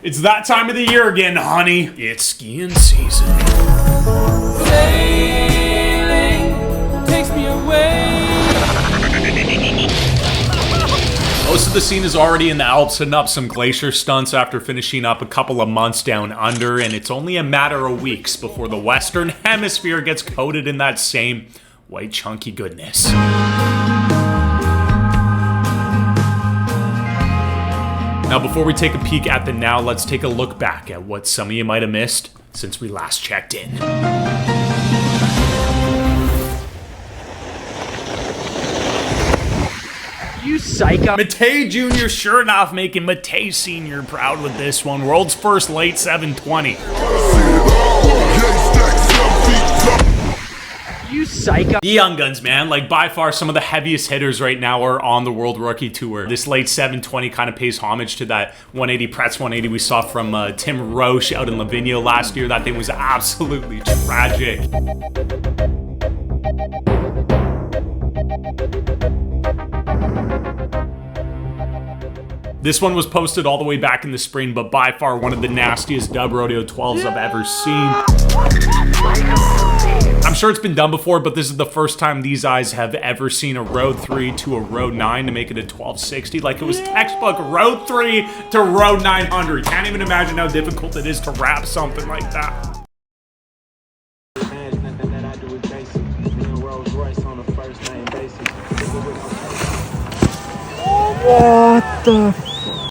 It's that time of the year again, honey. It's skiing season. Sailing takes me away. Most of the scene is already in the Alps, setting up some glacier stunts after finishing up a couple of months down under, and it's only a matter of weeks before the Western Hemisphere gets coated in that same white chunky goodness. Now, before we take a peek at the now, let's take a look back at what some of you might have missed since we last checked in. You psycho. Matei Jr. sure enough making Matei Sr. proud with this one. World's first late 720. You psycho. The Young Guns, man, like by far some of the heaviest hitters right now are on the World Rookie Tour. This late 720 kind of pays homage to that 180 Pretz 180 we saw from Tim Roche out in Lavinia last year. That thing was absolutely tragic. This one was posted all the way back in the spring, but by far one of the nastiest dub rodeo 12s I've ever seen. I'm sure it's been done before, but this is the first time these eyes have ever seen a Road 3 to a Road 9 to make it a 1260. Like, it was textbook Road 3 to Road 900. Can't even imagine how difficult it is to wrap something like that. What the?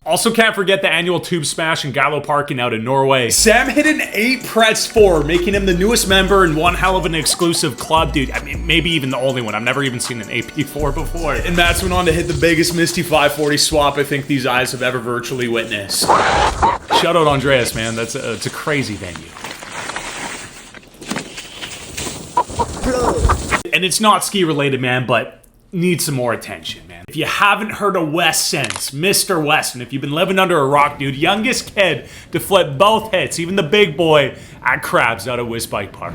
Also, can't forget the annual Tube Smash in Gallo Parking out in Norway. Sam hit an 8 Pretz 4, making him the newest member in one hell of an exclusive club, dude. I mean, maybe even the only one. I've never even seen an AP4 before. And Mats went on to hit the biggest Misty 540 swap I think these eyes have ever virtually witnessed. Shout out Andreas, man. It's a crazy venue. And it's not ski related, man, but needs some more attention, man. If you haven't heard of West since, Mr. West, and if you've been living under a rock, dude, youngest kid to flip both hits, even the big boy at Crabs out of Whiz Bike Park.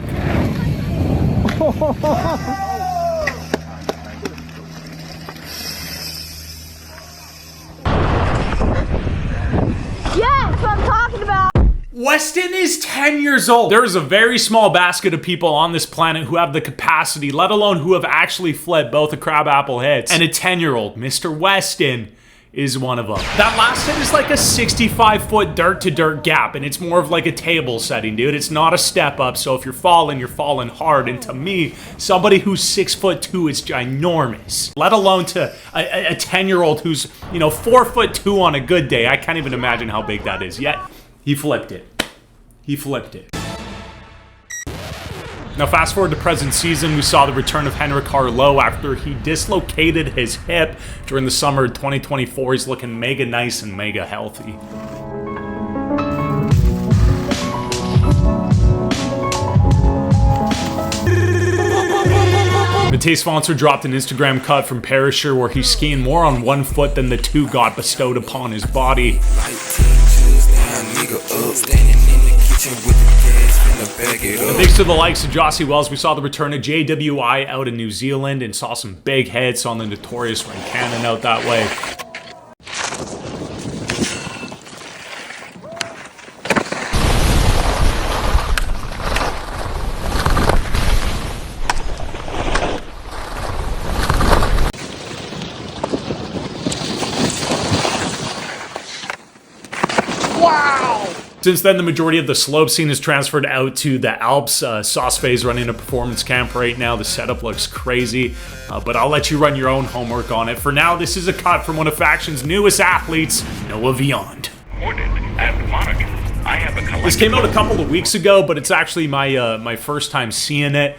Yes, what I'm talking about. Weston is 10 years old. There is a very small basket of people on this planet who have the capacity, let alone who have actually flipped both the crab apple hits. And a 10-year-old, Mr. Weston, is one of them. That last hit is like a 65-foot dirt-to-dirt gap, and it's more of like a table setting, dude. It's not a step up, so if you're falling hard. And to me, somebody who's 6'2" is ginormous. Let alone to a 10-year-old who's, 4'2" on a good day. I can't even imagine how big that is. Yet, he flipped it. He flipped it. Now, fast forward to present season, we saw the return of Henrik Harlow after he dislocated his hip during the summer of 2024. He's looking mega nice and mega healthy. Matei sponsor dropped an Instagram cut from Perisher where he's skiing more on one foot than the two God bestowed upon his body. And thanks to the likes of Jossie Wells, we saw the return of JWI out in New Zealand and saw some big hits on the notorious Rancanen out that way. Since then, the majority of the slope scene has transferred out to the Alps. Sauceface running a performance camp right now. The setup looks crazy, but I'll let you run your own homework on it. For now, this is a cut from one of Faction's newest athletes, Noah Viand. This came out a couple of weeks ago, but it's actually my first time seeing it.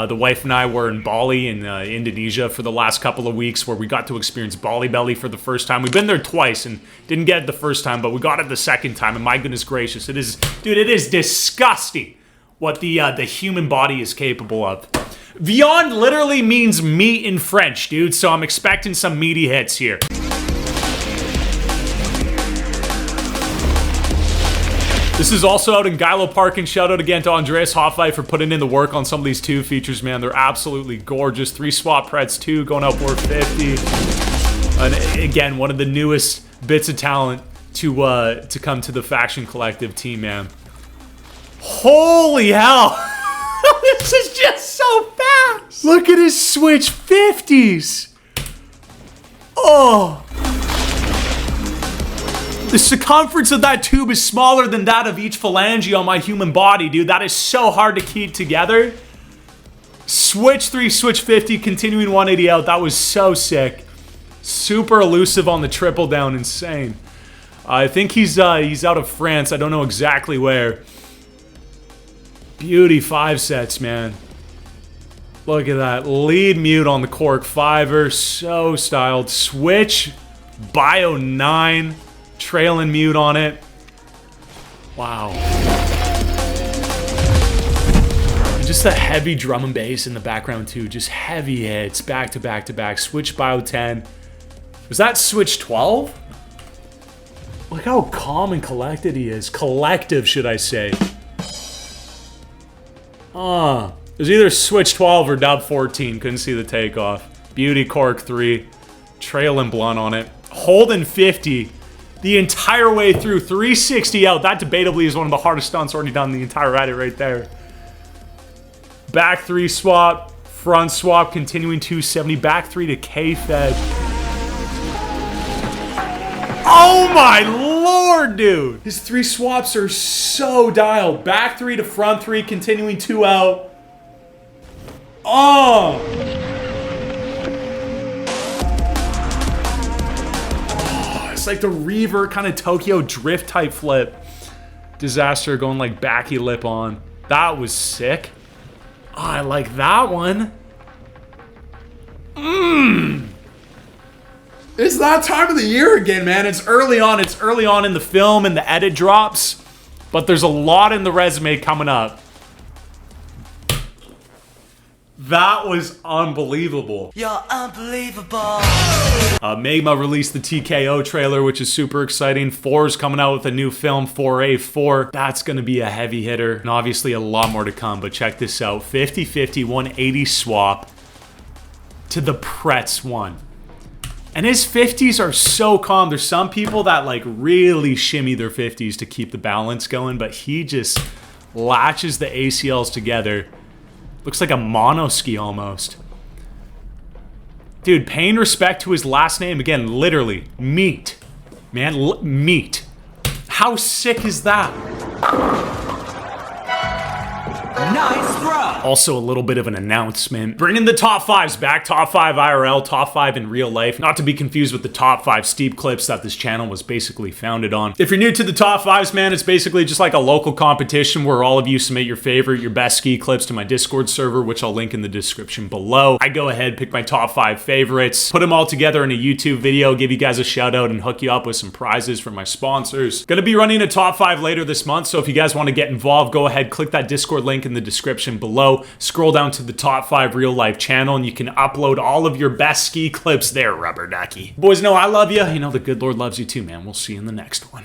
The wife and I were in Bali in Indonesia for the last couple of weeks where we got to experience Bali Belly for the first time. We've been there twice and didn't get it the first time, but we got it the second time, and my goodness gracious, it is disgusting what the human body is capable of. Viand literally means meat in French, dude, so I'm expecting some meaty hits here. This is also out in Gallo Park, and shout out again to Andreas Hoffei for putting in the work on some of these two features, man. They're absolutely gorgeous. 3 swap Pretz 2 going up 450. And again, one of the newest bits of talent to come to the Faction Collective team, man. Holy hell! This is just so fast! Look at his Switch 50s! Oh! The circumference of that tube is smaller than that of each phalange on my human body, dude. That is so hard to keep together. Switch 3, Switch 50, continuing 180 out. That was so sick. Super elusive on the triple down. Insane. I think he's out of France. I don't know exactly where. Beauty 5 sets, man. Look at that. Lead mute on the Cork 5er. So styled. Switch. Bio 9. Trailing mute on it. Wow. And just the heavy drum and bass in the background too. Just heavy hits. Back to back to back. Switch Bio 10. Was that Switch 12? Look how calm and collected he is. Collective, should I say. It was either Switch 12 or Dub 14. Couldn't see the takeoff. Beauty Cork 3. Trailing blunt on it. Holding 50. The entire way through. 360 out. That debatably is one of the hardest stunts already done the entire edit right there. Back 3 swap. Front swap. Continuing 270. Back 3 to K-Fed. Oh my lord, dude! His 3 swaps are so dialed. Back 3 to front 3, continuing 2 out. Oh! It's like the revert kind of Tokyo drift type flip. Disaster going like backy lip on. That was sick. Oh, I like that one. It's that time of the year again, man. It's early on. It's early on in the film and the edit drops. But there's a lot in the resume coming up. That was unbelievable. You're unbelievable. Magma released the TKO trailer, which is super exciting. 4's coming out with a new film, 4A4. That's going to be a heavy hitter. And obviously a lot more to come. But check this out. 50-50, 180 swap to the Pretz one. And his 50s are so calm. There's some people that like really shimmy their 50s to keep the balance going, but he just latches the ACLs together. Looks like a monoski almost. Dude, paying respect to his last name. Again, literally, meat. Man, meat. How sick is that? Nice throw. Also, a little bit of an announcement. Bringing the top 5s back. Top 5 IRL, top 5 in real life. Not to be confused with the top 5 steep clips that this channel was basically founded on. If you're new to the top 5s, man, it's basically just like a local competition where all of you submit your favorite, your best ski clips to my Discord server, which I'll link in the description below. I go ahead, pick my top 5 favorites, put them all together in a YouTube video, give you guys a shout out and hook you up with some prizes from my sponsors. Gonna be running a top 5 later this month, so if you guys want to get involved, go ahead, click that Discord link in the description below. Scroll down to the top 5 real life channel and you can upload all of your best ski clips there, rubber ducky. Boys know I love you. You know the good Lord loves you too, man. We'll see you in the next one.